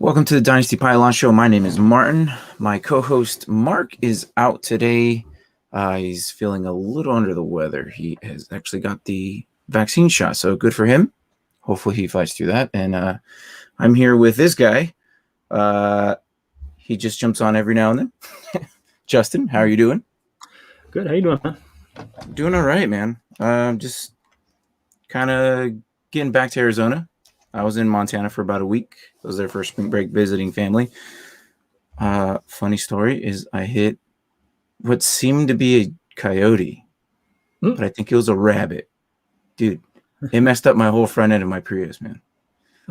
Welcome to the Dynasty Pylon Show. My name is Martin. My co-host Mark is out today. He's feeling a little under the weather. He has actually got the vaccine shot, so good for him. Hopefully he fights through that. And I'm here with this guy. He just jumps on every now and then. Justin, how are you doing? Good. How you doing, man? Doing all right, man. Just kind of getting back to Arizona. I was in Montana for about a week. I was there for spring break visiting family. Funny story is I hit what seemed to be a coyote, but I think it was a rabbit. Dude, it messed up my whole front end of my Prius, man.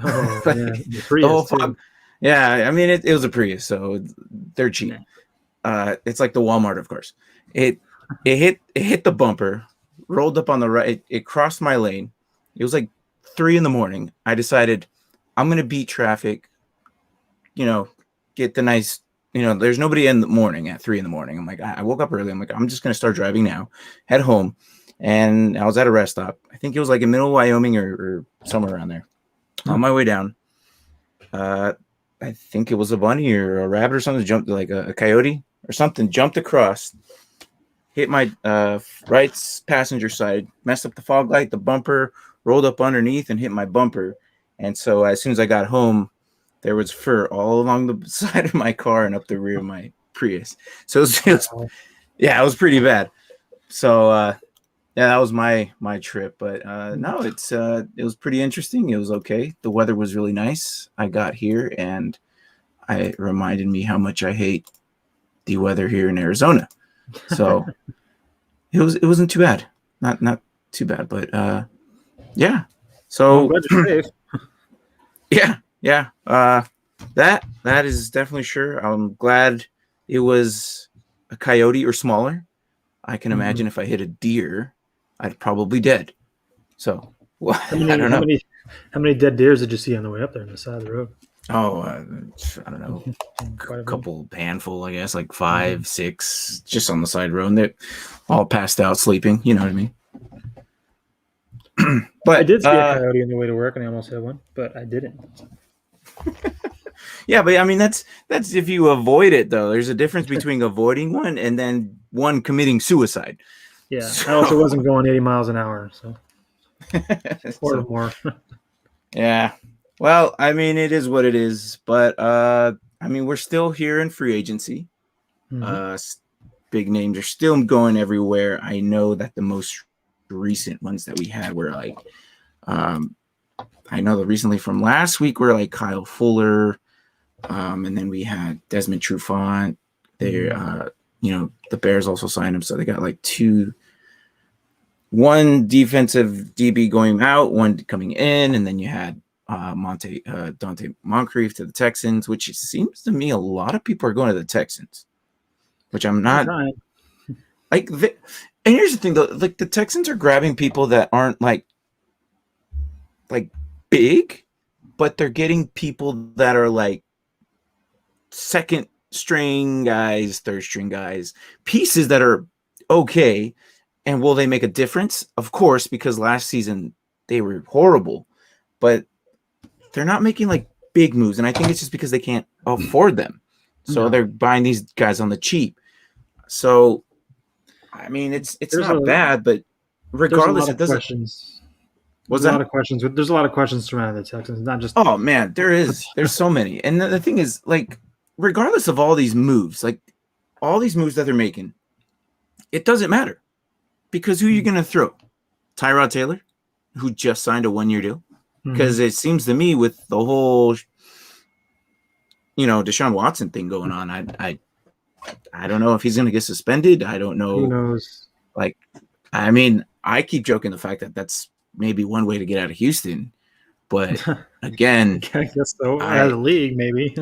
Oh, like, yeah. The Prius, yeah, I mean, it was a Prius, so they're cheap. It's like the Walmart, of course. It hit the bumper, rolled up on the right. It crossed my lane. It was like 3 a.m. I decided I'm going to beat traffic, get the nice, there's nobody in the morning at 3 a.m. I'm like, I woke up early. I'm like, I'm just going to start driving now, head home. And I was at a rest stop. I think it was like in middle of Wyoming or somewhere around there. On my way down, I think it was a bunny or a rabbit or something, jumped like a coyote or something, jumped across, hit my right passenger side, messed up the fog light, the bumper, rolled up underneath and hit my bumper. And so as soon as I got home, there was fur all along the side of my car and up the rear of my Prius. So it was pretty bad. So that was my trip. But no, it was pretty interesting. It was okay. The weather was really nice. I got here and it reminded me how much I hate the weather here in Arizona. So it wasn't too bad. Not too bad, but yeah. So I'm glad you're safe. Yeah. That is definitely sure. I'm glad it was a coyote or smaller. I can imagine if I hit a deer, I'd probably dead. So I don't know. How many dead deers did you see on the way up there on the side of the road? Oh, I don't know. A couple handful, I guess, like 5, 6, just on the side road. They're all passed out, sleeping. You know what I mean? But I did see a coyote on the way to work, and I almost hit one, but I didn't. Yeah, but I mean that's if you avoid it, though. There's a difference between avoiding one and then one committing suicide. Yeah, I also wasn't going 80 miles an hour, so or more. Yeah. Well, I mean, it is what it is, but I mean, we're still here in free agency. Big names are still going everywhere. I know that the most recent ones that we had were like I know that recently from last week were like Kyle Fuller, and then we had Desmond Trufant. They the Bears also signed him, so they got like one defensive DB going out, one coming in, and then you had Dante Moncrief to the Texans, which it seems to me a lot of people are going to the Texans, which I'm not like. And here's the thing, though, like the Texans are grabbing people that aren't like big, but they're getting people that are like second string guys, third string guys, pieces that are okay. And will they make a difference? Of course, because last season they were horrible, but they're not making like big moves. And I think it's just because they can't afford them. So they're buying these guys on the cheap. So I mean, it's not bad, but regardless, it doesn't. There's a lot of questions. There's a lot of questions surrounding the Texans, not just. Oh man, there's so many. And the thing is, like, regardless of all these moves, like all these moves that they're making, it doesn't matter because who are you going to throw? Tyrod Taylor, who just signed a 1-year deal, because it seems to me with the whole, Deshaun Watson thing going on, I don't know if he's going to get suspended. I don't know. Who knows? Like, I mean, I keep joking the fact that that's maybe one way to get out of Houston, but again, I guess so. Out of the league, maybe.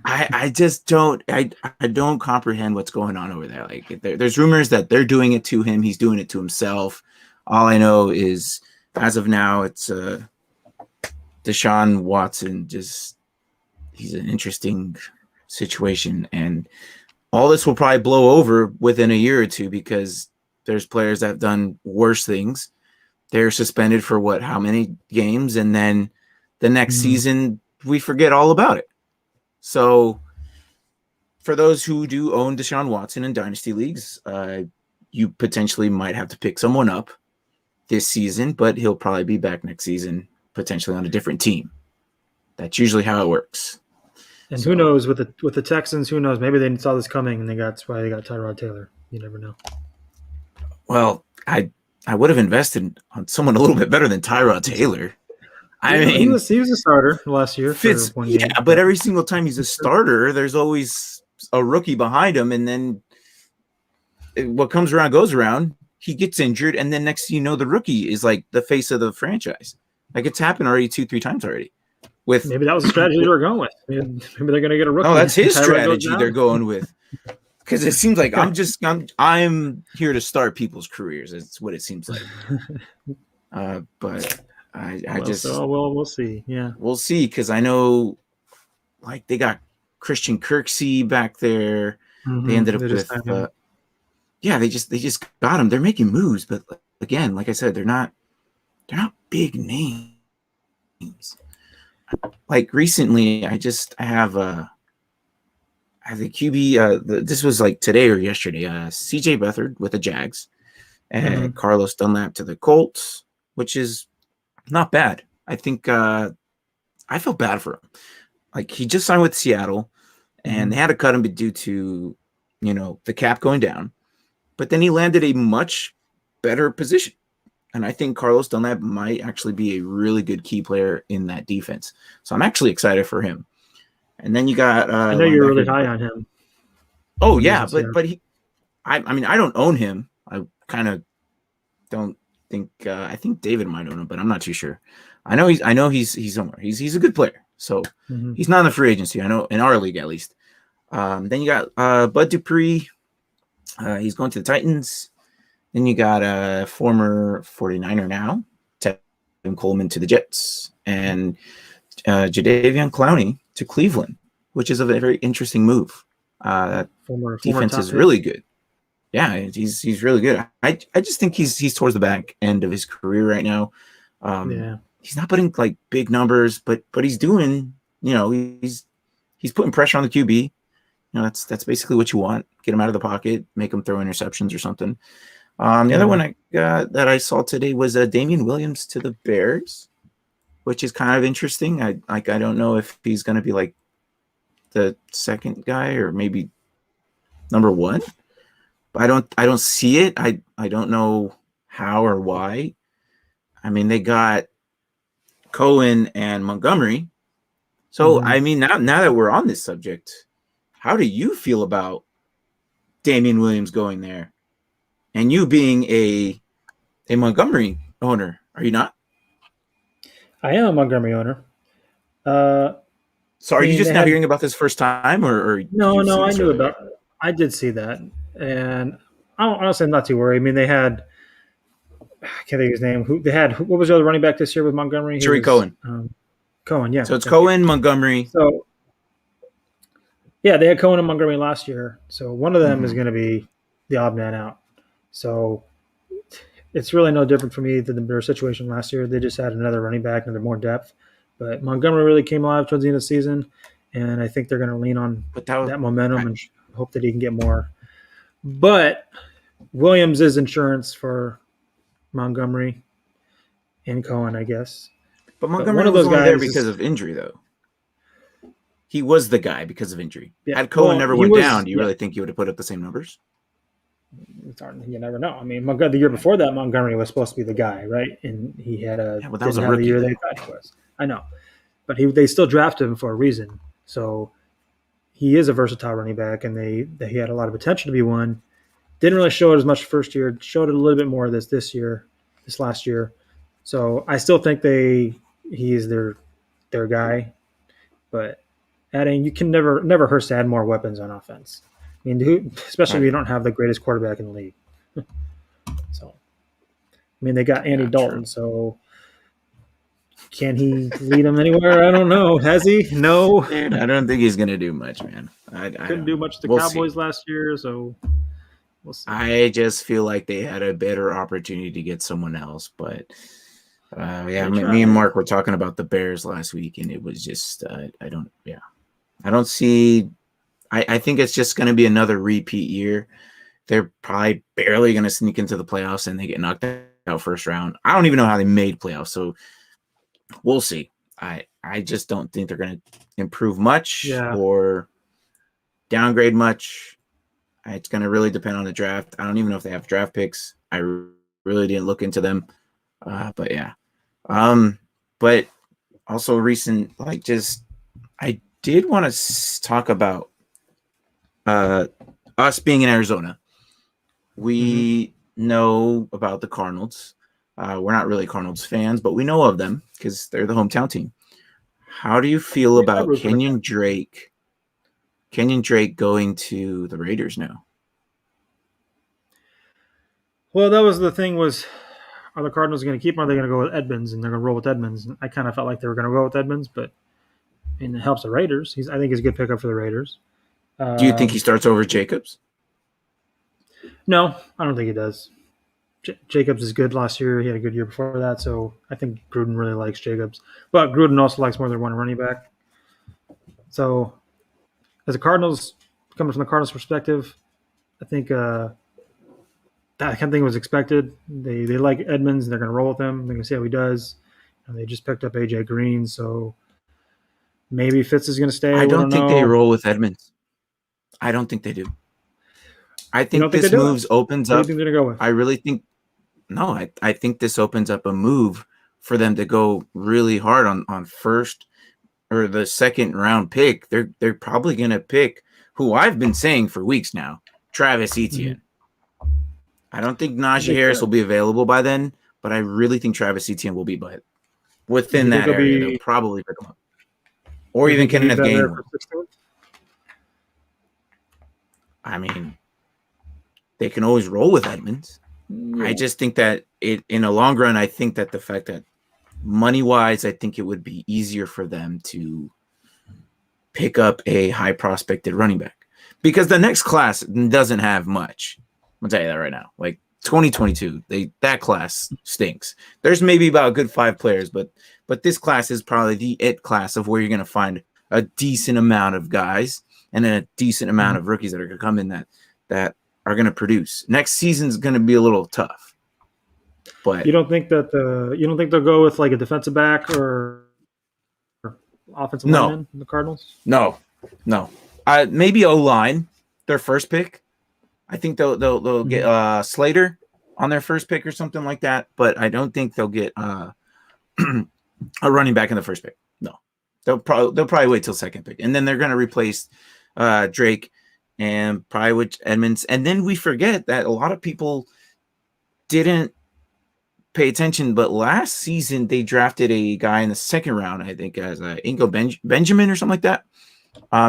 I just don't. I don't comprehend what's going on over there. Like, there's rumors that they're doing it to him. He's doing it to himself. All I know is, as of now, it's Deshaun Watson. He's an interesting situation, and all this will probably blow over within a year or two because there's players that have done worse things. They're suspended for how many games, and then the next season we forget all about it. So for those who do own Deshaun Watson in dynasty leagues, you potentially might have to pick someone up this season, but he'll probably be back next season, potentially on a different team. That's usually how it works. And who knows with the Texans? Who knows? Maybe they saw this coming and that's why they got Tyrod Taylor. You never know. Well, I would have invested on someone a little bit better than Tyrod Taylor. I mean, he was a starter last year for one game. Yeah, but every single time he's a starter, there's always a rookie behind him, and then what comes around goes around. He gets injured, and then next thing you know, the rookie is like the face of the franchise. Like it's happened already 2-3 times already. Maybe that was the strategy they were going with. Maybe they're going to get a rookie. No, that's his strategy they're going with. Because it seems like I'm here to start people's careers. It's what it seems like. But we'll see. Yeah, we'll see. Because I know, like they got Christian Kirksey back there. Mm-hmm. They ended up with, they just got him. They're making moves, but again, like I said, they're not big names. Like recently, I have the QB. This was like today or yesterday. CJ Beathard with the Jags, and Carlos Dunlap to the Colts, which is not bad. I think I felt bad for him. Like he just signed with Seattle, and they had to cut him due to the cap going down. But then he landed a much better position. And I think Carlos Dunlap might actually be a really good key player in that defense. So I'm actually excited for him. And then you got I know you're really high on him. Oh yeah, but I mean I don't own him. I kind of don't think I think David might own him, but I'm not too sure. I know he's somewhere. He's a good player. So he's not in the free agency. I know in our league at least. Then you got Bud Dupree. He's going to the Titans. Then you got a former 49er now, Tevin Coleman to the Jets, and Jadeveon Clowney to Cleveland, which is a very interesting move. That defense is really good. Yeah, he's really good. I just think he's towards the back end of his career right now. He's not putting like big numbers, but he's doing. He's putting pressure on the QB. That's basically what you want. Get him out of the pocket, make him throw interceptions or something. The other one I got that I saw today was Damian Williams to the Bears, which is kind of interesting. I don't know if he's going to be like the second guy or maybe number one, but I don't see it. I don't know how or why. I mean, they got Cohen and Montgomery. So, I mean, now that we're on this subject, how do you feel about Damian Williams going there? And you being a Montgomery owner, are you not? I am a Montgomery owner. So are you just now hearing about this first time, or no? I knew about. I did see that, and honestly, I'm not too worried. I mean, they had. I can't think of his name. What was the other running back this year with Montgomery? Jerry Cohen. Cohen, yeah. So it's Cohen, Montgomery. So yeah, they had Cohen and Montgomery last year. So one of them is going to be the odd man out. So it's really no different for me than their situation last year. They just had another running back, another more depth. But Montgomery really came alive towards the end of the season, and I think they're going to lean on that momentum and hope that he can get more. But Williams is insurance for Montgomery and Cohen, I guess. But Montgomery was only there because of injury, though. He was the guy because of injury. Yeah. Had Cohen never went down, do you really think he would have put up the same numbers? It's hard. You never know. I mean, the year before that, Montgomery was supposed to be the guy, right? And he had that was a rookie year they thought he was. I know, but they still drafted him for a reason. So he is a versatile running back, and he had a lot of potential to be one. Didn't really show it as much first year. Showed it a little bit more this last year. So I still think he is their guy, but you can never hurt to add more weapons on offense. I mean, especially if you don't have the greatest quarterback in the league. So, I mean, they got Andy Dalton, so can he lead them anywhere? I don't know. Has he? No. Dude, I don't think he's going to do much, man. I couldn't do much to the Cowboys last year, so we'll see. I just feel like they had a better opportunity to get someone else, but me and Mark were talking about the Bears last week, and it was just I don't see. I think it's just going to be another repeat year. They're probably barely going to sneak into the playoffs and they get knocked out first round. I don't even know how they made playoffs, so we'll see. I just don't think they're going to improve much or downgrade much. It's going to really depend on the draft. I don't even know if they have draft picks. I really didn't look into them, but yeah. But also recent, like just I did want to talk about us being in Arizona. We know about the Cardinals. We're not really Cardinals fans, but we know of them because they're the hometown team. How do you feel about Kenyon Drake going to the Raiders now? Well, that was the thing was, are the Cardinals going to keep him or are they going to go with Edmonds and they're going to roll with Edmonds? And I kind of felt like they were going to go with Edmonds, but it helps the Raiders. I think he's a good pickup for the Raiders. Do you think he starts over Jacobs? No, I don't think he does. Jacobs is good last year. He had a good year before that, so I think Gruden really likes Jacobs. But Gruden also likes more than one running back. So, as a Cardinals, coming from the Cardinals' perspective, I think that kind of thing was expected. They like Edmonds, and they're going to roll with him. They're going to see how he does. And they just picked up AJ Green, so maybe Fitz is going to stay. I don't think they roll with Edmonds. I don't think they do. I think this moves opens up. What do you think they're going to go with? I really think no. I think this opens up a move for them to go really hard on first or the second round pick. They're probably going to pick who I've been saying for weeks now, Travis Etienne. I don't think Najee Harris will be available by then, but I really think Travis Etienne will be within that area. They'll probably pick him up, or even Kenneth Gainwell. I mean, they can always roll with Edmonds. Yeah. I just think that in the long run, I think that the fact that money-wise, I think it would be easier for them to pick up a high prospected running back because the next class doesn't have much. I'll tell you that right now. Like 2022, that class stinks. There's maybe about a good 5 players, but this class is probably the it class of where you're going to find a decent amount of guys and then a decent amount of rookies that are going to come in that are going to produce. Next season's going to be a little tough. But you don't think they'll go with like a defensive back or offensive lineman in the Cardinals? No. Maybe O-line, their first pick. I think they'll get Slater on their first pick or something like that. But I don't think they'll get a running back in the first pick. No, they'll probably wait till second pick, and then they're going to replace Drake and probably with Edmonds. And then we forget that a lot of people didn't pay attention, but last season they drafted a guy in the second round, I think, as Ingo Benjamin or something like that.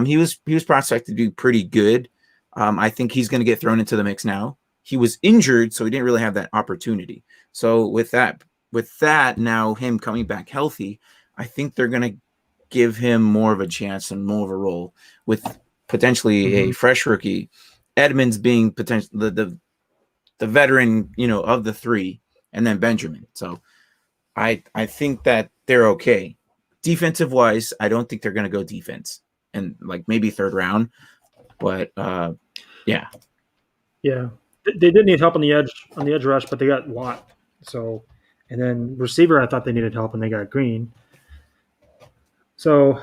He was prospected to be pretty good. I think he's going to get thrown into the mix now. He was injured, so he didn't really have that opportunity. So with that now him coming back healthy, I think they're going to give him more of a chance and more of a role with potentially a fresh rookie, Edmonds being potentially the veteran, of the 3, and then Benjamin. So I think that they're okay. Defensive wise, I don't think they're going to go defense and like maybe third round, but yeah. They did need help on the edge rush, but they got Watt. So, and then receiver, I thought they needed help, and they got Green. So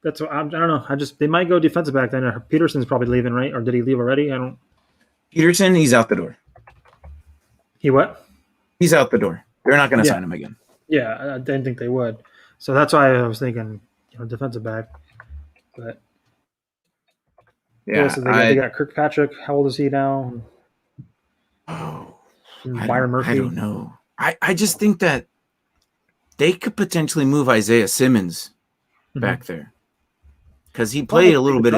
that's what I don't know. They might go defensive back then. Peterson's probably leaving, right? Or did he leave already? Peterson, he's out the door. He what? He's out the door. They're not going to sign him again. Yeah, I didn't think they would. So that's why I was thinking, defensive back. But yeah, so they got Kirkpatrick. How old is he now? Oh, Byron Murphy. I don't know. I just think that they could potentially move Isaiah Simmons back there because he played a little bit.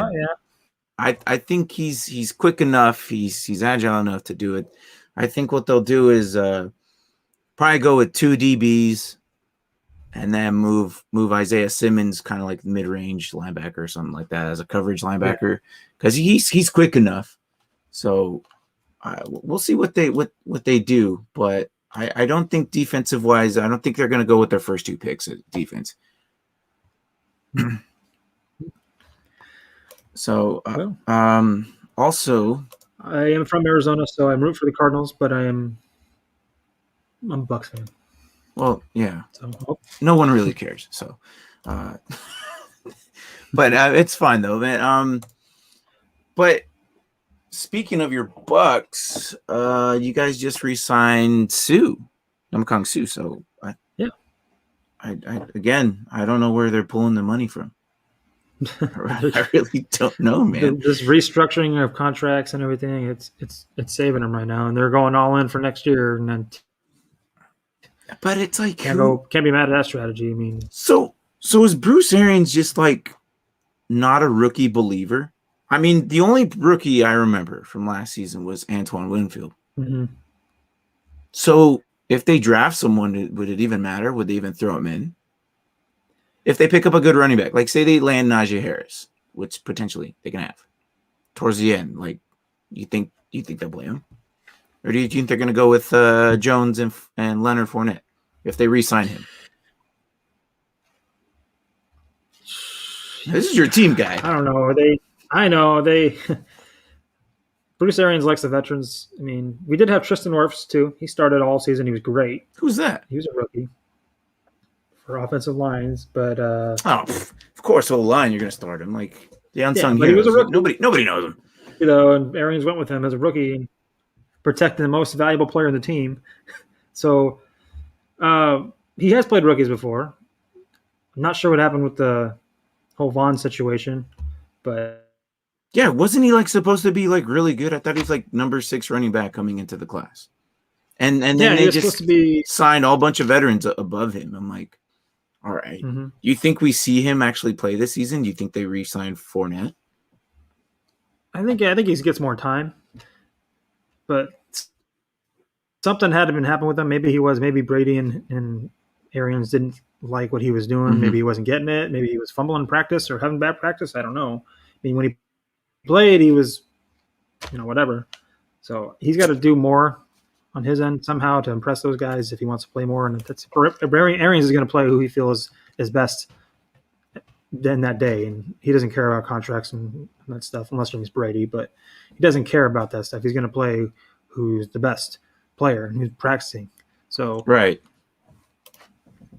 I think he's quick enough. He's agile enough to do it. I think what they'll do is probably go with 2 DBs and then move Isaiah Simmons kind of like mid-range linebacker or something like that as a coverage linebacker because he's quick enough. So we'll see what they do, but I don't think defensive wise, I don't think they're going to go with their first 2 picks at defense. So, Well, also, I am from Arizona, so I'm rooting for the Cardinals, but I'm a Bucks fan. well, yeah, So oh, no one really cares. So, uh, but it's fine though, man. But speaking of your Bucks, you guys just re-signed Sue, Namkong Sue. So, yeah, again, I don't know where they're pulling the money from. I really don't know, man. this restructuring of contracts and everything, it's saving them right now, and they're going all in for next year, and then But it's like, can't be mad at that strategy. I mean, so is Bruce Arians just like not a rookie believer? I mean, the only rookie I remember from last season was Antoine Winfield. mm-hmm. So if they draft someone, would it even matter? Would they even throw him in? If they pick up a good running back, like say they land Najee Harris, which potentially they can have towards the end, like you think they'll play him, or do you think they're going to go with Jones and Leonard Fournette if they re-sign him? This is your team guy. I don't know. I know they. Bruce Arians likes the veterans. I mean, we did have Tristan Wirfs too. He started all season. He was great. Who's that? He was a rookie for offensive lines, but of course, whole line you're going to start him like the unsung but he was a heroes. rookie. Nobody knows him. You know, and Arians went with him as a rookie, protecting the most valuable player in the team. So he has played rookies before. I'm not sure what happened with the whole Vaughn situation, but yeah, wasn't he like supposed to be like really good? I thought he was like number 6 running back coming into the class, and then they just signed all bunch of veterans above him. I'm like, all right, You think we see him actually play this season? Do you think they re-signed Fournette? I think he gets more time, but something had to happen with him. Maybe Brady and Arians didn't like what he was doing. Mm-hmm. Maybe he wasn't getting it. Maybe he was fumbling in practice or having bad practice. I don't know. I mean, when he played, he was, whatever. So he's got to do more on his end somehow to impress those guys if he wants to play more. And that's Arians is going to play who he feels is best in that day, and he doesn't care about contracts and that stuff unless he's Brady. But he doesn't care about that stuff. He's going to play who's the best player and who's practicing. So right.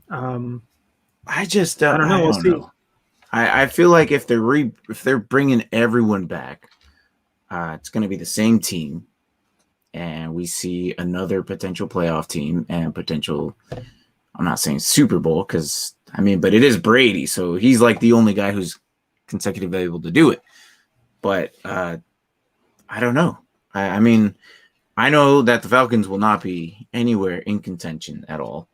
I don't know. We'll see. I feel like if they're bringing everyone back, it's going to be the same team, and we see another potential playoff team and potential. I'm not saying Super Bowl but it is Brady, so he's like the only guy who's consecutively able to do it. But I don't know. I mean, I know that the Falcons will not be anywhere in contention at all.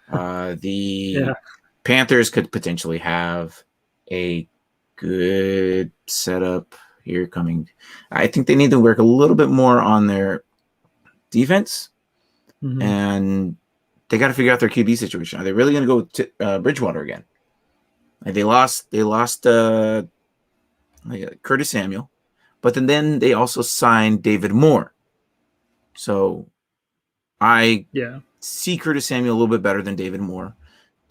The Panthers could potentially have a good setup here coming. I think they need to work a little bit more on their defense, and they got to figure out their QB situation. Are they really going to go with Bridgewater again? Like they lost Curtis Samuel, but then they also signed David Moore. So I see Curtis Samuel a little bit better than David Moore,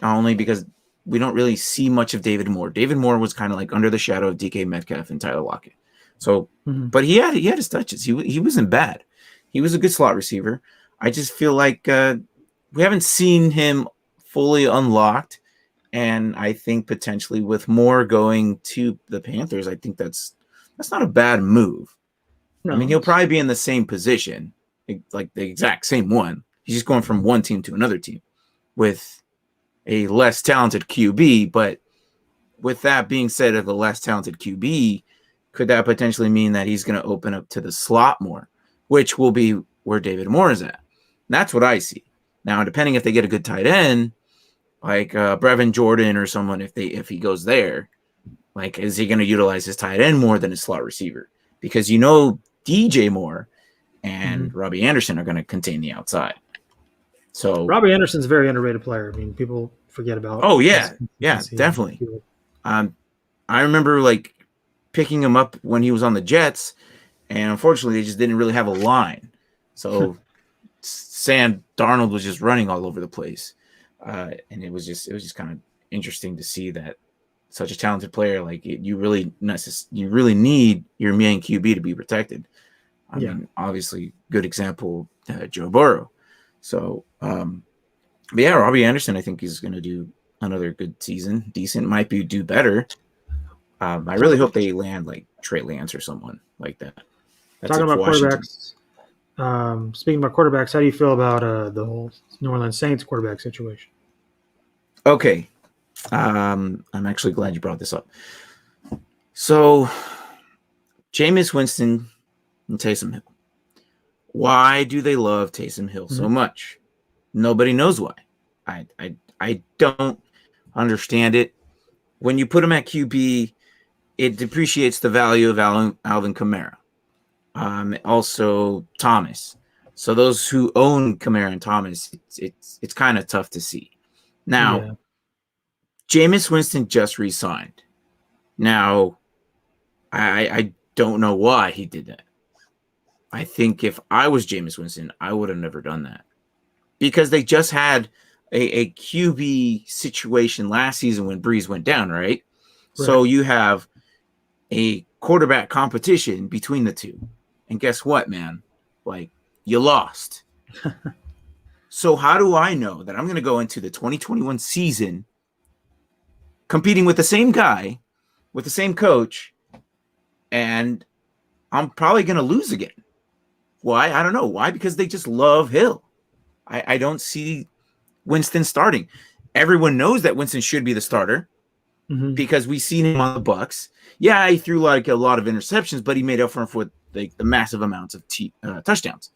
not only because we don't really see much of David Moore. David Moore was kind of like under the shadow of DK Metcalf and Tyler Lockett. So, but he had his touches. He wasn't bad. He was a good slot receiver. I just feel like we haven't seen him fully unlocked, and I think potentially with Moore going to the Panthers, I think that's not a bad move. No, I mean, he'll probably be in the same position, like the exact same one. He's just going from one team to another team with a less talented QB. But with that being said, of the less talented QB, could that potentially mean that he's going to open up to the slot more, which will be where David Moore is at? That's what I see. Now, depending if they get a good tight end, like Brevin Jordan or someone, if he goes there, like, is he going to utilize his tight end more than his slot receiver? Because DJ Moore and Robbie Anderson are going to contain the outside. So Robbie Anderson's a very underrated player. I mean, people forget about. Oh yeah, definitely. I remember like picking him up when he was on the Jets, and unfortunately, they just didn't really have a line. So Sam Darnold was just running all over the place, and it was just kind of interesting to see that such a talented player. Like you really need your main QB to be protected. I mean, obviously, good example, Joe Burrow. So, but yeah, Robbie Anderson, I think he's going to do another good season. Decent, might do better. I really hope they land like Trey Lance or someone like that. That's talking about Washington. Quarterbacks. Speaking about quarterbacks, how do you feel about the whole New Orleans Saints quarterback situation? Okay, I'm actually glad you brought this up. So, Jameis Winston and Taysom Hill. Why do they love Taysom Hill so much? Nobody knows why. I don't understand it. When you put him at QB, it depreciates the value of Alvin Kamara. Also Thomas. So those who own Kamara and Thomas, it's kind of tough to see. Now, Jameis Winston just re-signed. Now, I don't know why he did that. I think if I was Jameis Winston, I would have never done that. Because they just had a QB situation last season when Breeze went down, right? So you have a quarterback competition between the two. And guess what, man? Like, you lost. So how do I know that I'm going to go into the 2021 season competing with the same guy, with the same coach, and I'm probably going to lose again? Why? I don't know. Why? Because they just love Hill. I don't see Winston starting. Everyone knows that Winston should be the starter because we've seen him on the Bucs. Yeah, he threw like a lot of interceptions, but he made up for it with the massive amounts of touchdowns.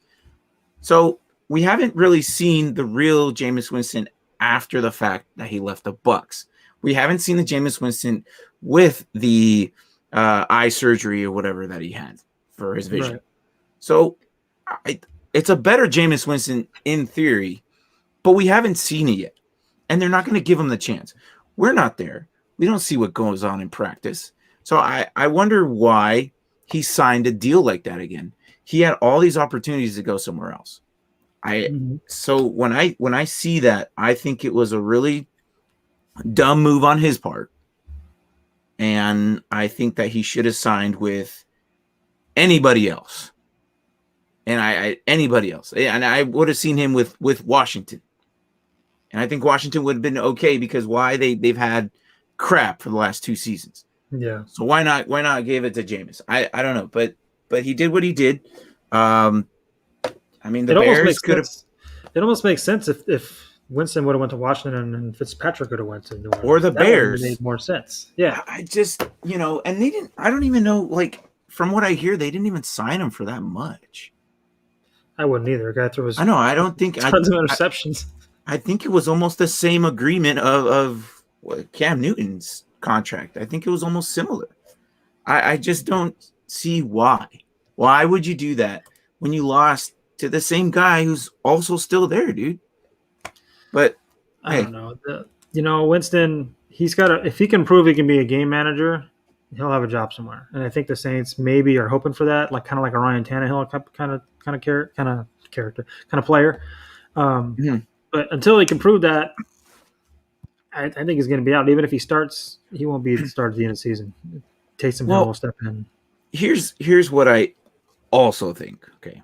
So we haven't really seen the real Jameis Winston after the fact that he left the Bucs. We haven't seen the Jameis Winston with the eye surgery or whatever that he had for his vision. Right. So it's a better Jameis Winston in theory, but we haven't seen it yet. And they're not going to give him the chance. We're not there. We don't see what goes on in practice. So I wonder why he signed a deal like that again. He had all these opportunities to go somewhere else. So when I see that, I think it was a really dumb move on his part. And I think that he should have signed with anybody else. And anybody else. And I would have seen him with Washington. And I think Washington would have been okay because why? They've had crap for the last 2 seasons. Yeah. So why not give it to Jameis? I don't know, but he did what he did. I mean, the Bears could have. It almost makes sense if Winston would have went to Washington and Fitzpatrick would have went to New Orleans. Or the Bears. Made more sense. Yeah. I just, and they didn't. I don't even know. Like from what I hear, they didn't even sign him for that much. I wouldn't either. A guy threw his. I know. I don't think tons of interceptions. I think it was almost the same agreement of Cam Newton's contract. I think it was almost similar. I just don't see why. Why would you do that when you lost to the same guy who's also still there, dude? But I don't know. Winston, he's got if he can prove he can be a game manager, he'll have a job somewhere. And I think the Saints maybe are hoping for that, like kind of like a Ryan Tannehill kind of character, kind of player. But until he can prove that, I think he's going to be out. Even if he starts, he won't be the start at the end of the season. Taysom Hill will step in. Here's what I also think. Okay,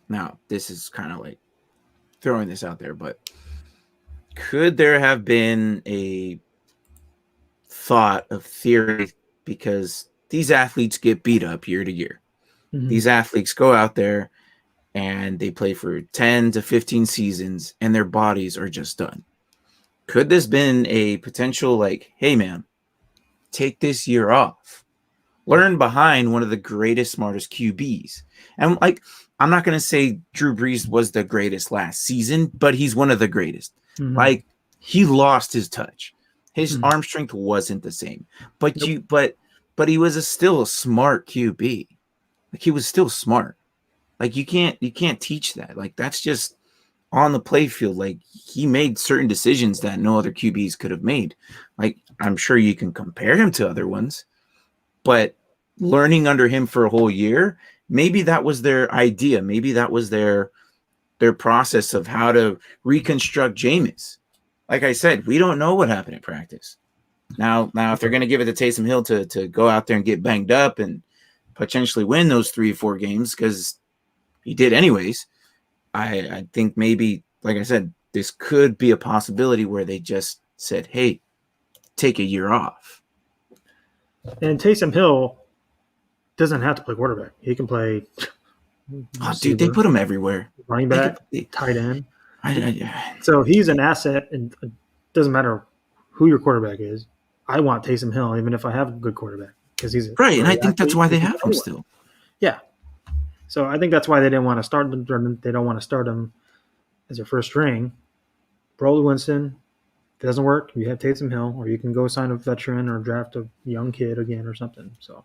now this is kind of like throwing this out there, but could there have been a thought of theory because these athletes get beat up year to year? These athletes go out there and they play for 10 to 15 seasons and their bodies are just done. Could this been a potential like, hey man, take this year off, learn behind one of the greatest, smartest QBs? And like, I'm not going to say Drew Brees was the greatest last season, but he's one of the greatest. Like he lost his touch. His arm strength wasn't the same, but he was still a smart QB. Like he was still smart. Like you can't teach that. Like that's just on the play field. Like he made certain decisions that no other QBs could have made. Like I'm sure you can compare him to other ones, but learning under him for a whole year, maybe that was their idea. Maybe that was their process of how to reconstruct Jameis. Like I said, we don't know what happened in practice. Now, if they're going to give it to Taysom Hill to go out there and get banged up and potentially win those 3 or 4 games, because he did anyways, I think maybe, like I said, this could be a possibility where they just said, hey, take a year off. And Taysom Hill doesn't have to play quarterback. He can play dude, they put him everywhere. Running back, tight end. So he's an asset, and it doesn't matter who your quarterback is. I want Taysom Hill, even if I have a good quarterback, because he's right. And I think that's why they have him still. Yeah. So I think that's why they didn't want to start him. They don't want to start him as a first string. Broly Winston. If it doesn't work, you have Taysom Hill, or you can go sign a veteran or draft a young kid again or something. So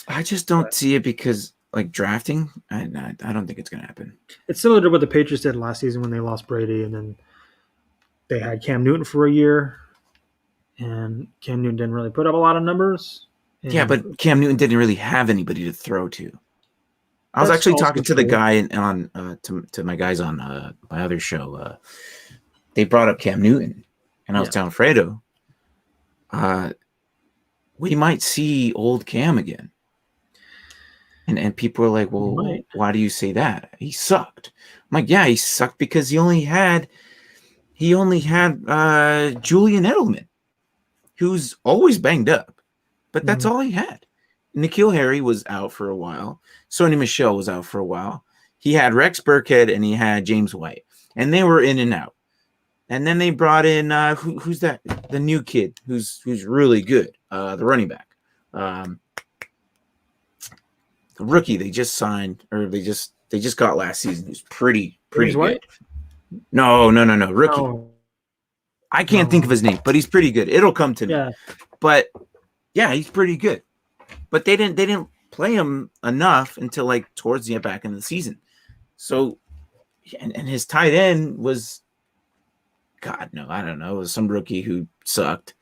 I just don't see it, because like drafting, I don't think it's going to happen. It's similar to what the Patriots did last season when they lost Brady, and then they had Cam Newton for a year, and Cam Newton didn't really put up a lot of numbers. Yeah, but Cam Newton didn't really have anybody to throw to. I was actually talking to the guy on to my guys on my other show. They brought up Cam Newton, and I was telling Fredo, we might see old Cam again. And people are like, well, why do you say that? He sucked. I'm like, yeah, he sucked because he only had Julian Edelman, who's always banged up, but that's all he had. N'Keal Harry was out for a while. Sony Michel was out for a while. He had Rex Burkhead and he had James White, and they were in and out. And then they brought in who's that? The new kid who's really good, the running back. The rookie they just signed, or they just got last season, who's pretty good. White? No, rookie. Oh. I can't think of his name, but he's pretty good. It'll come to me. Yeah. But yeah, he's pretty good. But they didn't play him enough until like towards the back end of the season. So, and his tight end was, God, no, I don't know. It was some rookie who sucked.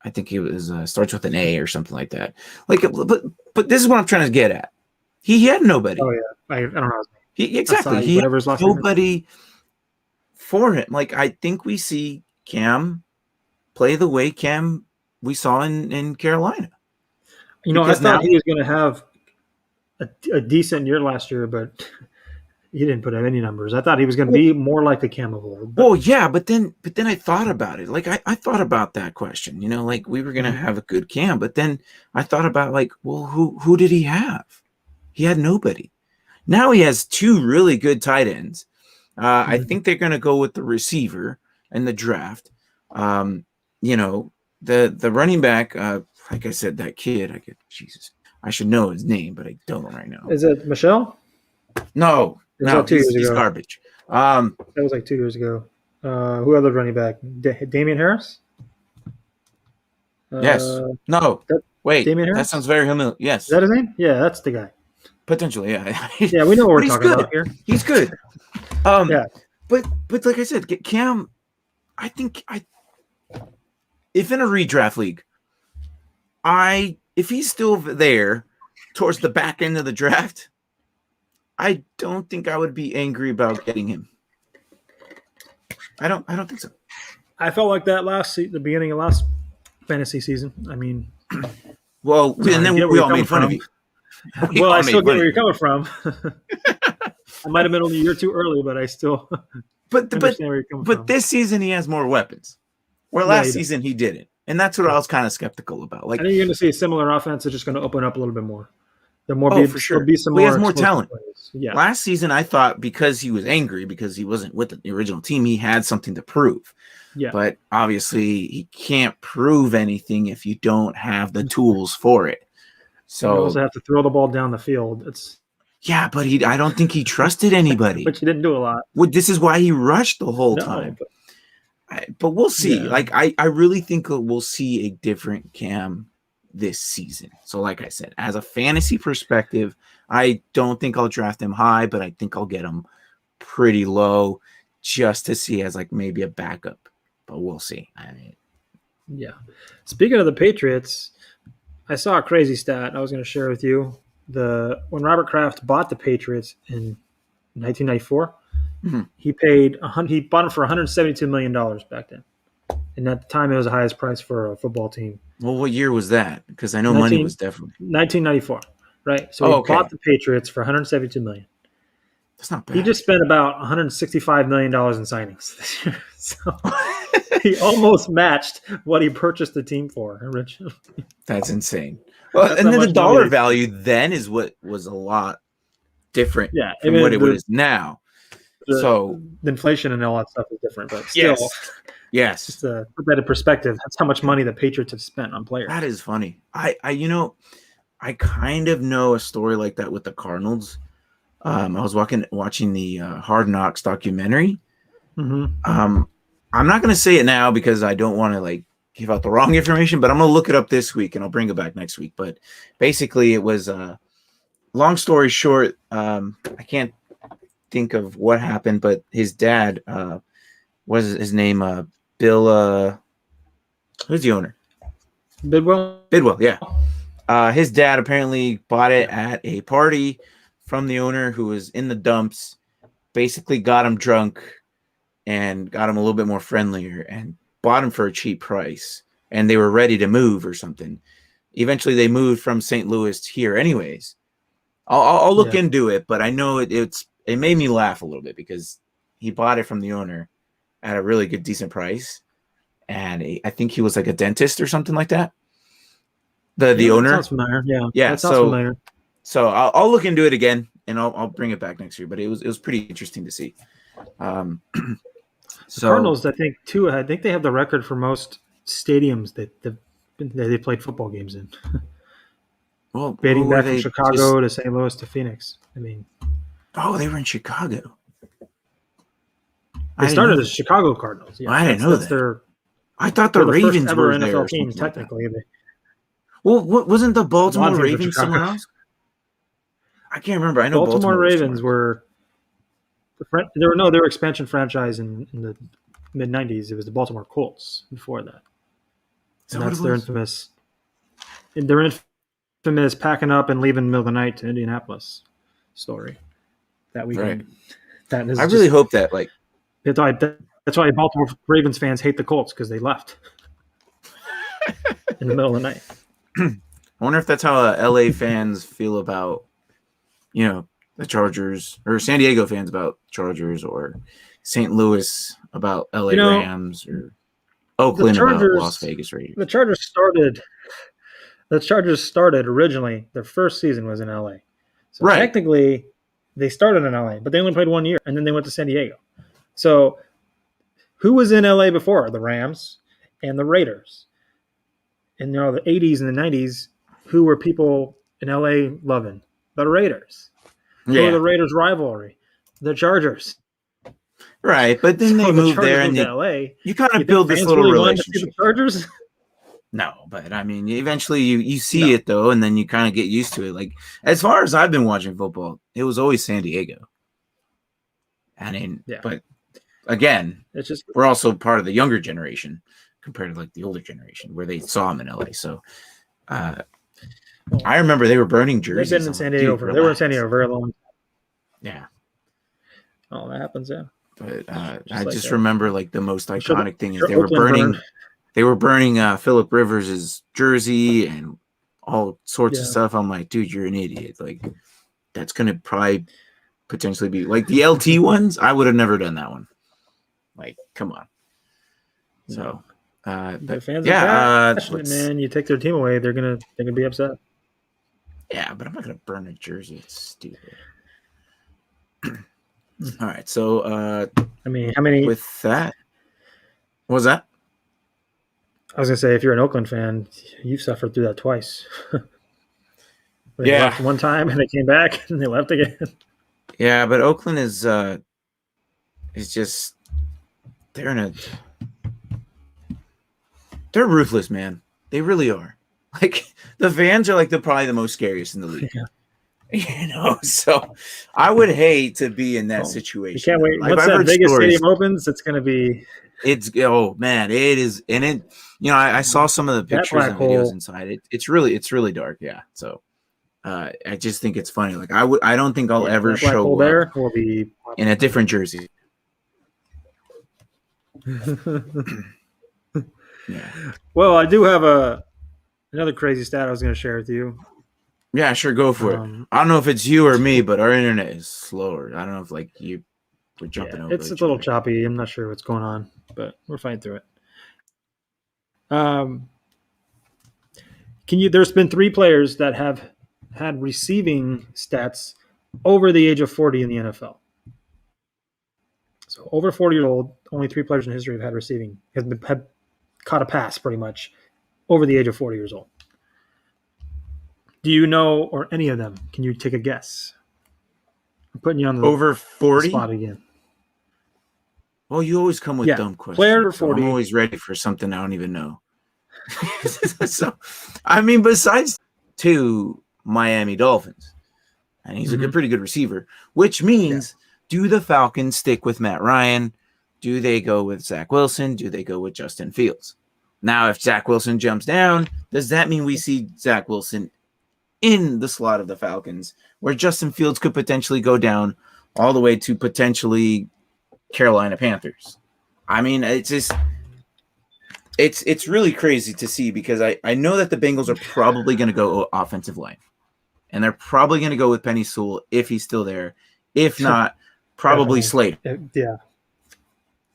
I think he was starts with an A or something like that. Like, but this is what I'm trying to get at. He had nobody. Oh yeah, I don't know. Exactly. He had nobody for him. Like, I think we see Cam play the way Cam we saw in Carolina. You know, because I thought he was going to have a decent year last year, but he didn't put up any numbers. I thought he was going to be more like a Cam of old. Well, yeah, but then I thought about it. Like, I thought about that question. You know, like, we were going to have a good Cam, but then I thought about, like, well, who did he have? He had nobody. Now he has 2 really good tight ends. I think they're going to go with the receiver in the draft. You know, the running back, like I said, that kid, Jesus, I should know his name, but I don't right now. Is it Michelle? No, he's garbage. That was like 2 years ago. Who other running back? Damian Harris? Yes. No. Wait. Damian Harris? That sounds very familiar. Yes. Is that his name? Yeah, that's the guy. Potentially, yeah. Yeah, we know what we're talking about here. He's good. Yeah. But like I said, Cam, I think if in a redraft league, if he's still there towards the back end of the draft, I don't think I would be angry about getting him. I don't think so. I felt like that the beginning of last fantasy season. I mean, well, and then we all made fun of you. Well, I still get where you're coming from. I might have been only a year too early, but I still understand where you're coming from. But this season he has more weapons. Where last season he didn't. And that's what I was kind of skeptical about. Like, I think you're going to see a similar offense that's just going to open up a little bit more. For sure. Be some he has more talent. Yeah. Last season, I thought because he was angry because he wasn't with the original team, he had something to prove. Yeah. But obviously, he can't prove anything if you don't have the tools for it. So you also have to throw the ball down the field. Yeah, but I don't think he trusted anybody. But you didn't do a lot. Well, this is why he rushed the whole time. But we'll see. Yeah. Like, I really think we'll see a different Cam this season. So like I said, as a fantasy perspective, I don't think I'll draft him high, but I think I'll get him pretty low just to see as like maybe a backup. But we'll see. Yeah. Speaking of the Patriots, I saw a crazy stat I was going to share with you. When Robert Kraft bought the Patriots in 1994, he bought them for $172 million back then. and at the time it was the highest price for a football team. Well, what year was that? Because I know money was definitely 1994, right? So he bought the Patriots for 172 million. That's not bad. He just spent about 165 million dollars in signings this year, so he almost matched what he purchased the team for originally. That's insane. Well, and then the dollar value then is what was a lot different from what it is now. So the inflation and all that stuff is different, but still, yes. Just to put that in perspective, that's how much money the Patriots have spent on players. That is funny. I kind of know a story like that with the Cardinals. I was watching the Hard Knocks documentary. Mm-hmm. I'm not going to say it now because I don't want to give out the wrong information, but I'm going to look it up this week and I'll bring it back next week. But basically, it was long story short. I can't think of what happened, but his dad was his name Bill. Who's the owner? Bidwell, yeah. His dad apparently bought it at a party from the owner who was in the dumps, basically got him drunk and got him a little bit more friendlier and bought him for a cheap price. And they were ready to move or something. Eventually they moved from St. Louis here anyways. I'll look into it, but I know it made me laugh a little bit because he bought it from the owner at a really good, decent price. And I think he was like a dentist or something like that. The owner. That sounds familiar. Yeah. That sounds familiar. So I'll look into it again and I'll bring it back next year. But it was pretty interesting to see. The Cardinals, I think they have the record for most stadiums that they played football games in. Well, dating back from Chicago to St. Louis to Phoenix. I mean, they were in Chicago. They started as Chicago Cardinals. Yeah, I didn't know that. I thought the Ravens were ever there. NFL team, technically. Well, wasn't the Baltimore Ravens somewhere else? I can't remember. I know Baltimore Ravens were. They were expansion franchise in the mid '90s. It was the Baltimore Colts before that. And that's their infamous. Their infamous packing up and leaving in the middle of the night to Indianapolis story that weekend. Right. That is I really hope that that's why Baltimore Ravens fans hate the Colts because they left in the middle of the night. I wonder if that's how LA fans feel about the Chargers, or San Diego fans about Chargers, or St. Louis about LA Rams, or Oakland about Las Vegas Raiders. The Chargers started originally. Their first season was in LA, so technically they started in LA, but they only played 1 year, and then they went to San Diego. So, who was in LA before? The Rams and the Raiders. In the 80s and the 90s, who were people in LA loving? The Raiders. Who were the Raiders' rivalry? The Chargers. Right, but then they moved there, and you kind of build this little relationship. The Chargers? No, but I mean, eventually you see it though, and then you kind of get used to it. Like, as far as I've been watching football, it was always San Diego. I mean, but again, it's just we're also part of the younger generation compared to the older generation where they saw them in LA. So, I remember they were burning jerseys. They've been in San Diego they were in San Diego a very long time. Yeah. Oh, that happens, yeah. But I just remember the most iconic thing is they were burning Phillip Rivers' jersey and all sorts of stuff. I'm like, dude, you're an idiot. That's gonna probably potentially be the LT ones. I would have never done that one. Come on. So, the fans are passionate, man. You take their team away, they're gonna be upset. Yeah, but I'm not gonna burn a jersey. It's stupid. All right, so I mean, how many with that? What was that? I was gonna say, if you're an Oakland fan, you've suffered through that twice. They left one time and they came back and they left again. Yeah, but Oakland is just they're ruthless, man. They really are. The fans are probably the most scariest in the league. Yeah. So I would hate to be in that situation. You can't wait. Once that Vegas stadium opens, it's going to be. Man, it is, and it. I saw some of the pictures and videos inside. It's really dark. Yeah. So, I just think it's funny. I don't think I'll ever show up there will be in a different jersey. Yeah. Well, I do have another crazy stat I was going to share with you. Yeah, sure, go for it. I don't know if it's you or me, but our internet is slower. I don't know if like we're jumping over It's a each little other. choppy. I'm not sure what's going on, but we're fighting through it. Um, There's been 3 players that have had receiving stats over the age of 40 in the NFL. So over 40 years old, only 3 players in history have had receiving have caught a pass pretty much over the age of 40 years old. Do you know or any of them? Can you take a guess? I'm putting you on Over the 40? spot again. Well, you always come with Yeah, dumb player over questions, so I'm 40. always ready for something I don't even know. So, I mean, besides 2 Miami Dolphins, and he's a pretty good receiver, which means do the Falcons stick with Matt Ryan? Do they go with Zach Wilson? Do they go with Justin Fields? Now, if Zach Wilson jumps down, does that mean we see Zach Wilson in the slot of the Falcons, where Justin Fields could potentially go down all the way to potentially Carolina Panthers? I mean, it's just it's really crazy to see, because I know that the Bengals are probably going to go offensive line, and they're probably going to go with Penny Sewell if he's still there. If not, probably Slater. Yeah.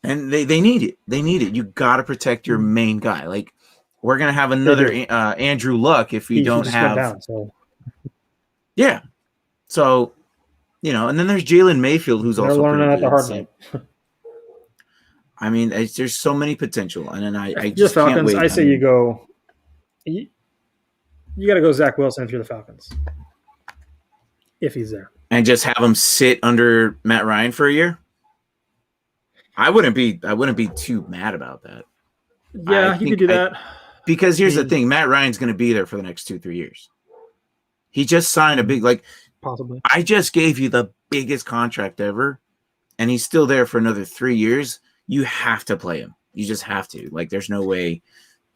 And they need it. They need it. You got to protect your main guy. Like, we're going to have another Andrew Luck if you don't just have. Went down, so. Yeah. So, and then there's Jalen Mayfield, who's also learning pretty at the good. hard So, way. I mean, there's so many potential, and then I just can't Falcons. wait. I say you go. You got to go Zach Wilson if you're the Falcons, if he's there, and just have him sit under Matt Ryan for a year. I wouldn't be too mad about that. Yeah, you could do that. Because here's the thing: Matt Ryan's going to be there for the next 2-3 years. He just signed a big, possibly. I just gave you the biggest contract ever, and he's still there for another 3 years. You have to play him. You just have to. There's no way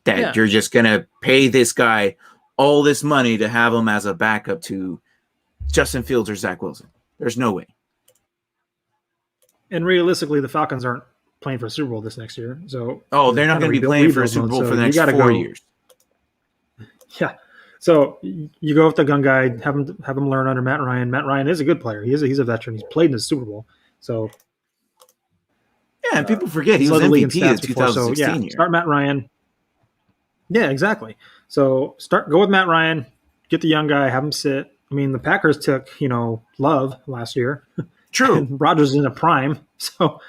that you're just going to pay this guy all this money to have him as a backup to Justin Fields or Zach Wilson. There's no way. And realistically, the Falcons aren't playing for a Super Bowl this next year. So they're not going to be playing for a Super Bowl for the next 4 years. Yeah. So you go with the gun guy, have him learn under Matt Ryan. Matt Ryan is a good player. He's a veteran. He's played in the Super Bowl. So yeah, and people forget he was MVP of 2016. So yeah, start Matt Ryan. Yeah, exactly. So go with Matt Ryan, get the young guy, have him sit. I mean, the Packers took Love last year. True. And Rodgers is in a prime, so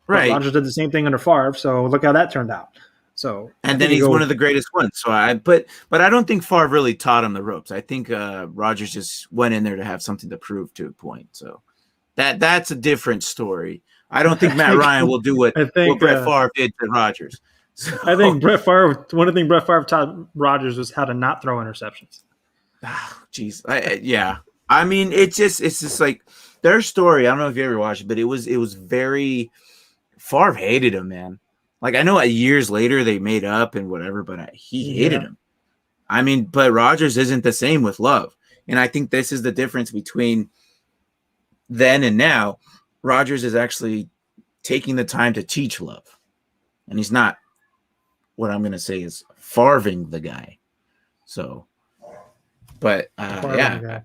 right. Rodgers did the same thing under Favre. So look how that turned out. So and then he's one of the greatest ones. So but I don't think Favre really taught him the ropes. I think Rodgers just went in there to have something to prove to a point. So that's a different story. I don't think Matt Ryan will do what Brett Favre did to Rodgers. So. I think one of the things Brett Favre taught Rodgers was how to not throw interceptions. Jeez, yeah. I mean, it's just like their story. I don't know if you ever watched it, but it was very. Favre hated him, man. I know years later they made up and whatever, but he hated him. I mean, but Rodgers isn't the same with Love, and I think this is the difference between then and now. Rodgers is actually taking the time to teach Love, and he's not. What I'm going to say is Favring the guy. So, but yeah.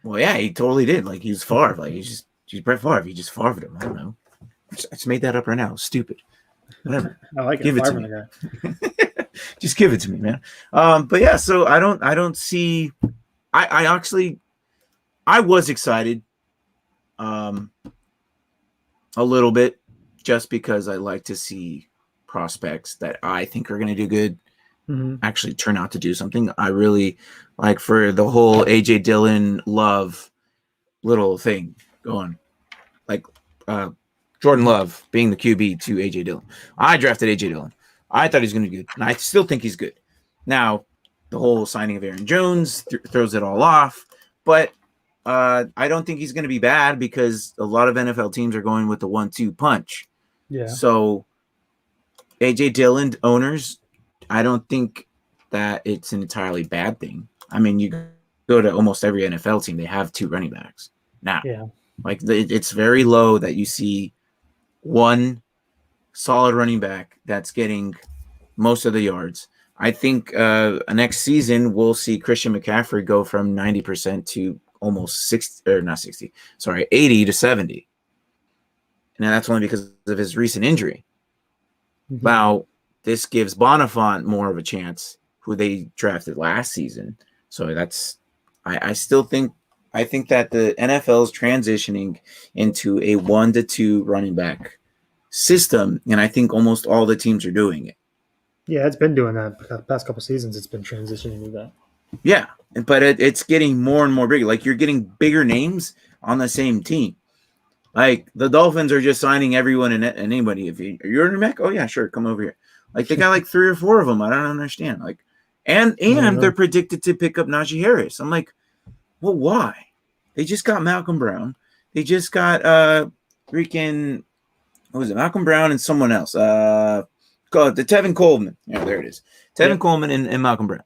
Well, yeah, he totally did. He was Favre. He's Brett Favre. He just Favred him. I don't know. I just made that up right now. Stupid. Whatever. I like it. Give it to me. Just give it to me, man. But yeah, so I don't see. I actually, I was excited, a little bit, just because I like to see prospects that I think are going to do good actually turn out to do something. I really like for the whole AJ Dillon Love little thing going, Jordan Love being the QB to AJ Dillon. I drafted AJ Dillon. I thought he was going to be good, and I still think he's good. Now, the whole signing of Aaron Jones throws it all off, but I don't think he's going to be bad because a lot of NFL teams are going with the 1-2 punch. Yeah. So AJ Dillon owners, I don't think that it's an entirely bad thing. I mean, you go to almost every NFL team, they have 2 running backs now. Yeah. It's very low that you see one solid running back that's getting most of the yards. I think next season we'll see Christian McCaffrey go from 90% to almost 60, or not 60, sorry, 80 to 70. Now that's only because of his recent injury. Mhm. Now, this gives Bonifant more of a chance, who they drafted last season. So I still think that the NFL is transitioning into a 1-2 running back system, and I think almost all the teams are doing it. Yeah, it's been doing that the past couple seasons. It's been transitioning to that. Yeah, but it's getting more and more big. Like, you're getting bigger names on the same team. Like, the Dolphins are just signing everyone and anybody. If you're in New Mexico, oh yeah, sure, come over here. Like, they got like 3 or 4 of them. I don't understand. Like, and they're predicted to pick up Najee Harris. I'm like, well, why? They just got Malcolm Brown. They just got freaking, what was it? Malcolm Brown and someone else. The Tevin Coleman. Yeah, there it is. Tevin Coleman and Malcolm Brown.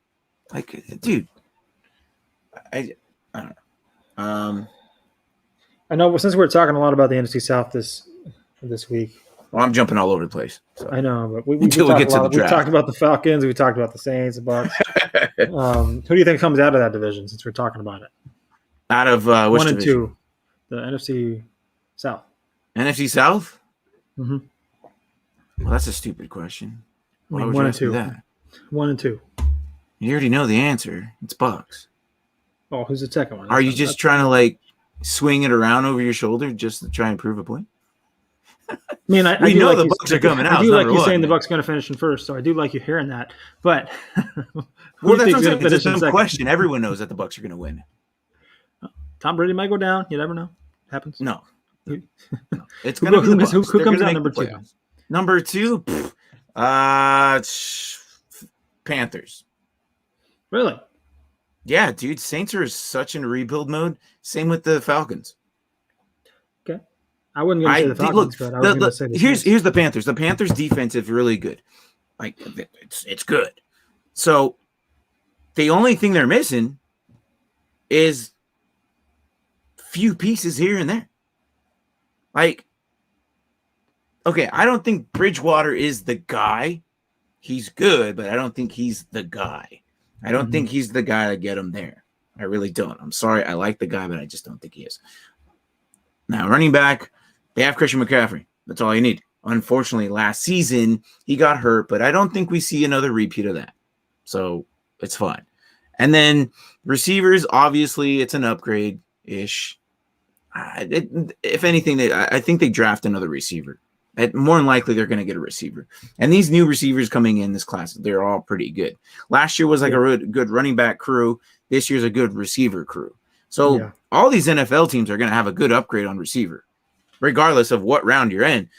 Like, dude, I don't know. I know since we're talking a lot about the NFC South this week. Well, I'm jumping all over the place. So. I know, but we get to the draft. We talked about the Falcons. We talked about the Saints, the Bucks. Who do you think comes out of that division? Since we're talking about it, out of which 1 and division? 2, the NFC South. NFC South? Mm-hmm. Well, that's a stupid question. Why would 1 you and ask me 2. that? 1 and 2. You already know the answer. It's Bucks. Oh, who's the second one? Are you just trying to like swing it around over your shoulder just to try and prove a point? I mean, we know the Bucks are coming out. I do like you saying the Bucks are going to finish in first, so I do like you hearing that. But well, that's what I'm saying. It's a dumb question. Everyone knows that the Bucks are going to win. Tom Brady might go down. You never know. It happens. No. It's going to be the Bucks. Who comes out number 2? Number 2, Panthers. Really? Yeah, dude. Saints are such in rebuild mode. Same with the Falcons. Okay. I wouldn't say the Falcons, but I was going to say the Saints. Here's the Panthers. The Panthers' defense is really good. Like, it's good. So the only thing they're missing is few pieces here and there. Like, okay, I don't think Bridgewater is the guy. He's good, but I don't think he's the guy. I don't think he's the guy to get him there. I really don't. I'm sorry. I like the guy, but I just don't think he is. Now, running back, they have Christian McCaffrey. That's all you need. Unfortunately, last season, he got hurt, but I don't think we see another repeat of that. So it's fine. And then receivers, obviously, it's an upgrade-ish. If anything, I think they draft another receiver. More than likely, they're going to get a receiver. And these new receivers coming in this class, they're all pretty good. Last year was like a good running back crew. This year's a good receiver crew. So all these NFL teams are going to have a good upgrade on receiver, regardless of what round you're in.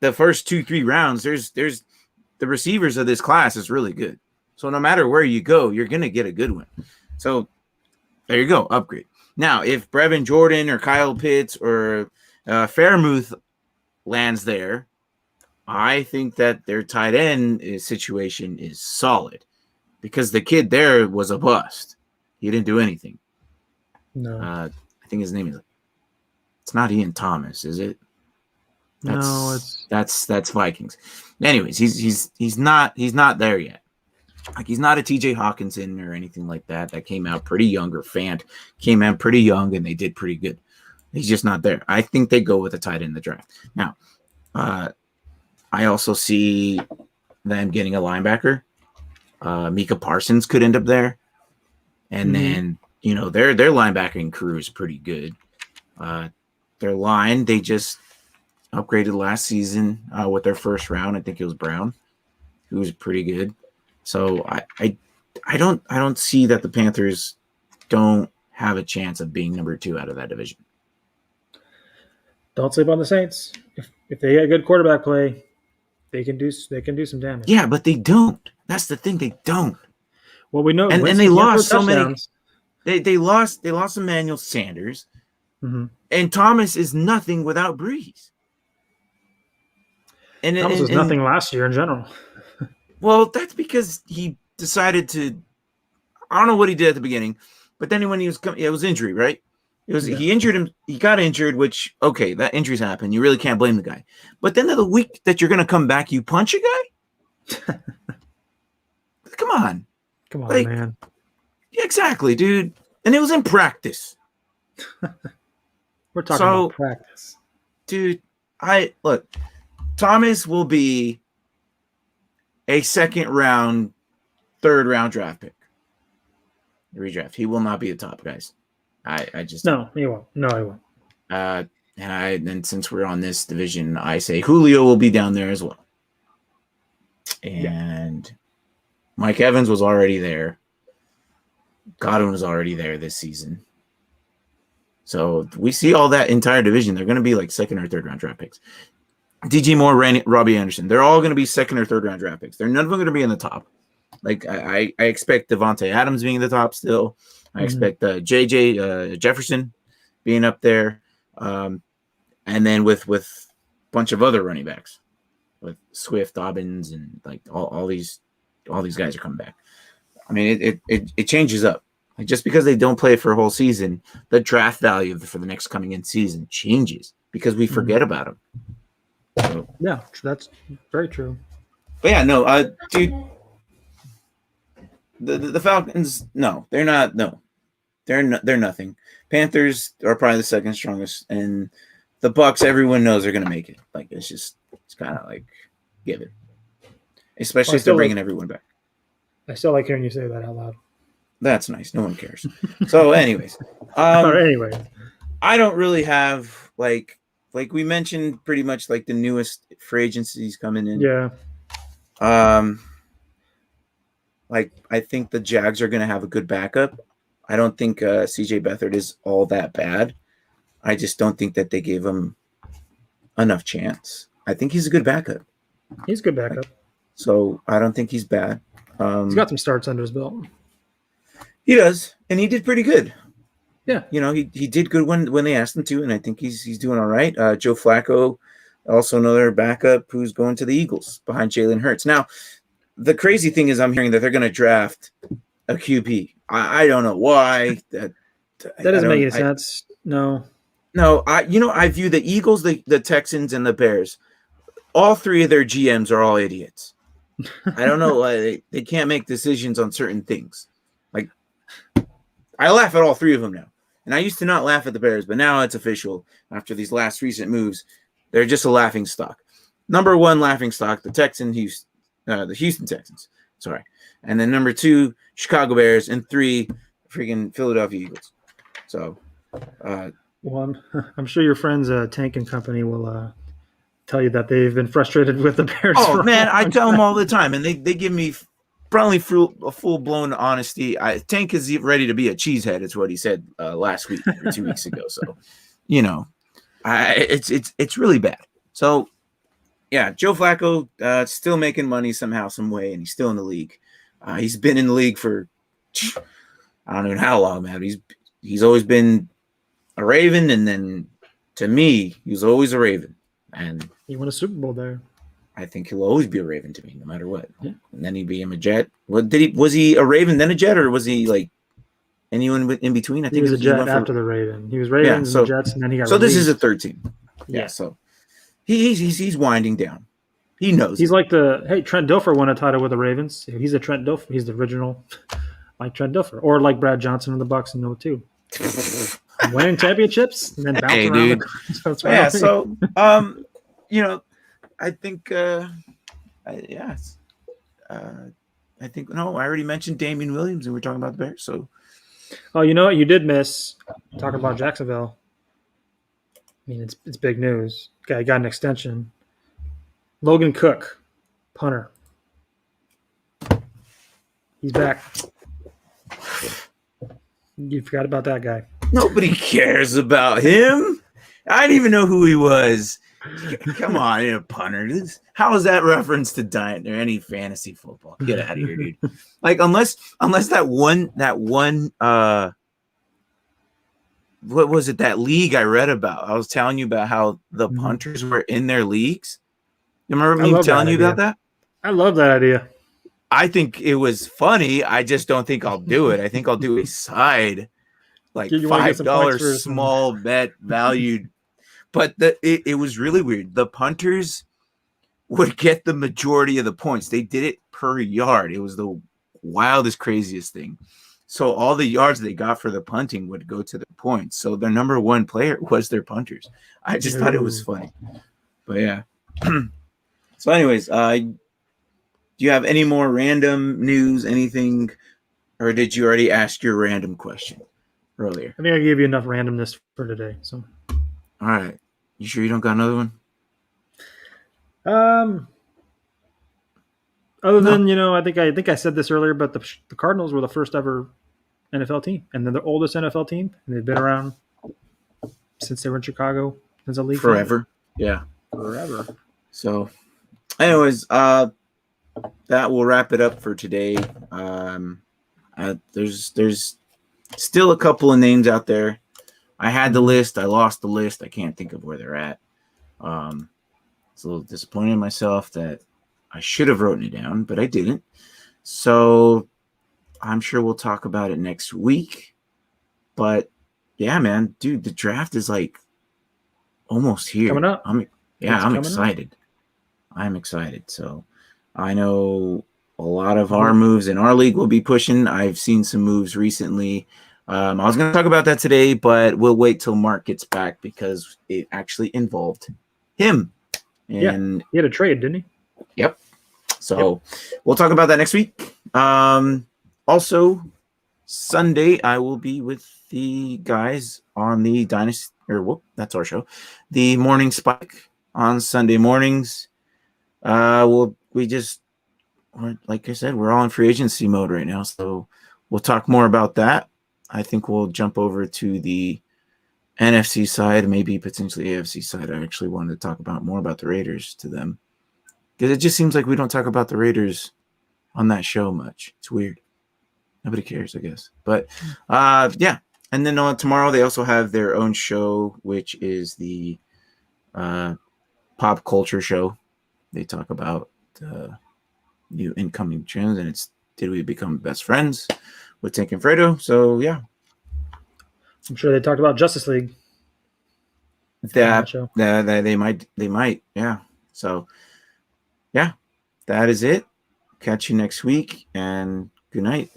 The first 2-3 rounds, there's the receivers of this class is really good. So no matter where you go, you're going to get a good one. So there you go, upgrade. Now, if Brevin Jordan or Kyle Pitts or Fairmouth lands there, I think that their tight end situation is solid because the kid there was a bust. He didn't do anything. No. I think his name is. It's not Ian Thomas, is it? That's Vikings. Anyways, he's not there yet. Like, he's not a TJ Hawkinson or anything like that. That came out pretty young, or Fant came out pretty young and they did pretty good. He's just not there. I think they go with a tight end in the draft. Now, I also see them getting a linebacker. Micah Parsons could end up there. And then, their linebacking crew is pretty good. Their line, they just upgraded last season with their first round. I think it was Brown, who was pretty good. So I don't see that the Panthers don't have a chance of being number 2 out of that division. Don't sleep on the Saints. If they get good quarterback play, they can do some damage. Yeah, but they don't. That's the thing. They don't. Well, we know, and they lost so many. They lost Emmanuel Sanders, and Thomas is nothing without Breeze. And Thomas was nothing last year in general. Well, that's because he decided to. I don't know what he did at the beginning, but then when he was coming, it was injury, right? It was he injured him. He got injured, which that injuries happen. You really can't blame the guy. But then the week that you're going to come back, you punch a guy. come on. Come on, Like, man. Yeah, exactly, dude. And it was in practice. We're talking about practice. Dude, look, Thomas will be a second round, third round draft pick. Redraft. He will not be the top, guys. I just No, he won't. No, he won't. And since we're on this division, I say Julio will be down there as well. And Mike Evans was already there. Godwin was already there this season. So we see all that entire division. They're going to be like second or third round draft picks. DJ Moore, Robbie Anderson. They're all going to be second or third round draft picks. They're none of them going to be in the top. Like I expect Devontae Adams being in the top still. I expect JJ Jefferson being up there. And then with a bunch of other running backs, with Swift, Dobbins, and like all these guys are coming back. I mean, it changes up. Like just because they don't play for a whole season, the draft value for the next coming in season changes because we forget about them. So, yeah, that's very true. But yeah, no, dude, the Falcons, no, they're not. No, they're nothing. Panthers are probably the second strongest, and the Bucks, everyone knows they're gonna make it. Like it's kind of like give it, especially if they're bringing everyone back. I still like hearing you say that out loud. That's nice. No one cares. So, anyways, I don't really have like we mentioned pretty much like the newest free agencies coming in. Yeah. Like I think the Jags are going to have a good backup. I don't think CJ Beathard is all that bad. I just don't think that they gave him enough chance. I think he's a good backup. He's a good backup. So I don't think he's bad. He's got some starts under his belt. He does, and he did pretty good. Yeah, you know, he did good when they asked him to, and I think he's doing all right. Joe Flacco, also another backup who's going to the Eagles behind Jalen Hurts. Now, the crazy thing is I'm hearing that they're going to draft a QB. I don't know why. That doesn't make any sense. No, I view the Eagles, the Texans, and the Bears. All three of their GMs are all idiots. I don't know why they can't make decisions on certain things. Like, I laugh at all three of them now. And I used to not laugh at the Bears, but now it's official. After these last recent moves, they're just a laughing stock. Number one laughing stock, the Houston Texans. Sorry. And then number two, Chicago Bears, and three, freaking Philadelphia Eagles. So, well, I'm sure your friends, Tank and Company, will tell you that they've been frustrated with the Bears. Oh man, I tell them all the time, and they give me probably a full-blown honesty. Tank is ready to be a cheesehead. It's what he said last week or 2 weeks ago. So, it's really bad. So, yeah, Joe Flacco still making money somehow, some way, and he's still in the league. He's been in the league for I don't know how long, man. He's always been a Raven, and then to me, he was always a Raven. And he won a Super Bowl there. I think he'll always be a Raven to me, no matter what. Yeah. And then he became a Jet. Was he a Raven then a Jet, or was he like anyone in between? I think he was a Jet after the Raven. He was Ravens and the Jets, and then he got. So released. This is a third team. Yeah. So he's winding down. He knows. He's like Trent Dilfer won a title with the Ravens. He's a Trent Dilfer. He's the original, like Trent Dilfer, or like Brad Johnson in the Bucks in 02. Winning championships and then bouncing around. Dude. So I think, I think I already mentioned Damian Williams, and we're talking about the Bears. So, you know what? You did miss talking about Jacksonville. I mean, it's big news. Guy got an extension. Logan Cook, punter. He's back. You forgot about that guy. Nobody cares about him. I didn't even know who he was. Come on, you're a punter. How is that reference to Dynaty or any fantasy football? Get out of here, dude. Like unless that one what was it, that league I read about? I was telling you about how the punters were in their leagues. You remember me telling you about that? I love that idea. I think it was funny. I just don't think I'll do it. I think I'll do a side, like $5 small bet valued. But it was really weird. The punters would get the majority of the points. They did it per yard. It was the wildest, craziest thing. So all the yards they got for the punting would go to the points. So their number one player was their punters. I just thought it was funny. But yeah. So anyways, do you have any more random news, anything, or did you already ask your random question earlier? I think I gave you enough randomness for today. So, all right. You sure you don't got another one? Other than I think I said this earlier, but the Cardinals were the first ever NFL team, and they're the oldest NFL team, and they've been around since they were in Chicago as a league forever. Family. Yeah, forever. So, anyways, that will wrap it up for today. There's still a couple of names out there. I had the list. I lost the list. I can't think of where they're at. It's a little disappointed in myself that I should have written it down, but I didn't. So I'm sure we'll talk about it next week. But yeah, man, dude, the draft is like almost here. Coming up. I'm excited. I'm excited. So I know a lot of our moves in our league will be pushing. I've seen some moves recently. I was going to talk about that today, but we'll wait till Mark gets back because it actually involved him. And he had a trade, didn't he? Yep. So we'll talk about that next week. Also, Sunday, I will be with the guys on the Dynasty, that's our show, the Morning Spike on Sunday mornings. Like I said, we're all in free agency mode right now, so we'll talk more about that. I think we'll jump over to the NFC side, maybe potentially AFC side. I actually wanted to talk more about the Raiders to them because it just seems like we don't talk about the Raiders on that show much. It's weird. Nobody cares, I guess. But yeah. And then tomorrow they also have their own show, which is the pop culture show. They talk about new incoming trends, and it's Did We Become Best Friends with Tank and Fredo. So yeah. I'm sure they talked about Justice League. That they might. Yeah. So yeah, that is it. Catch you next week, and good night.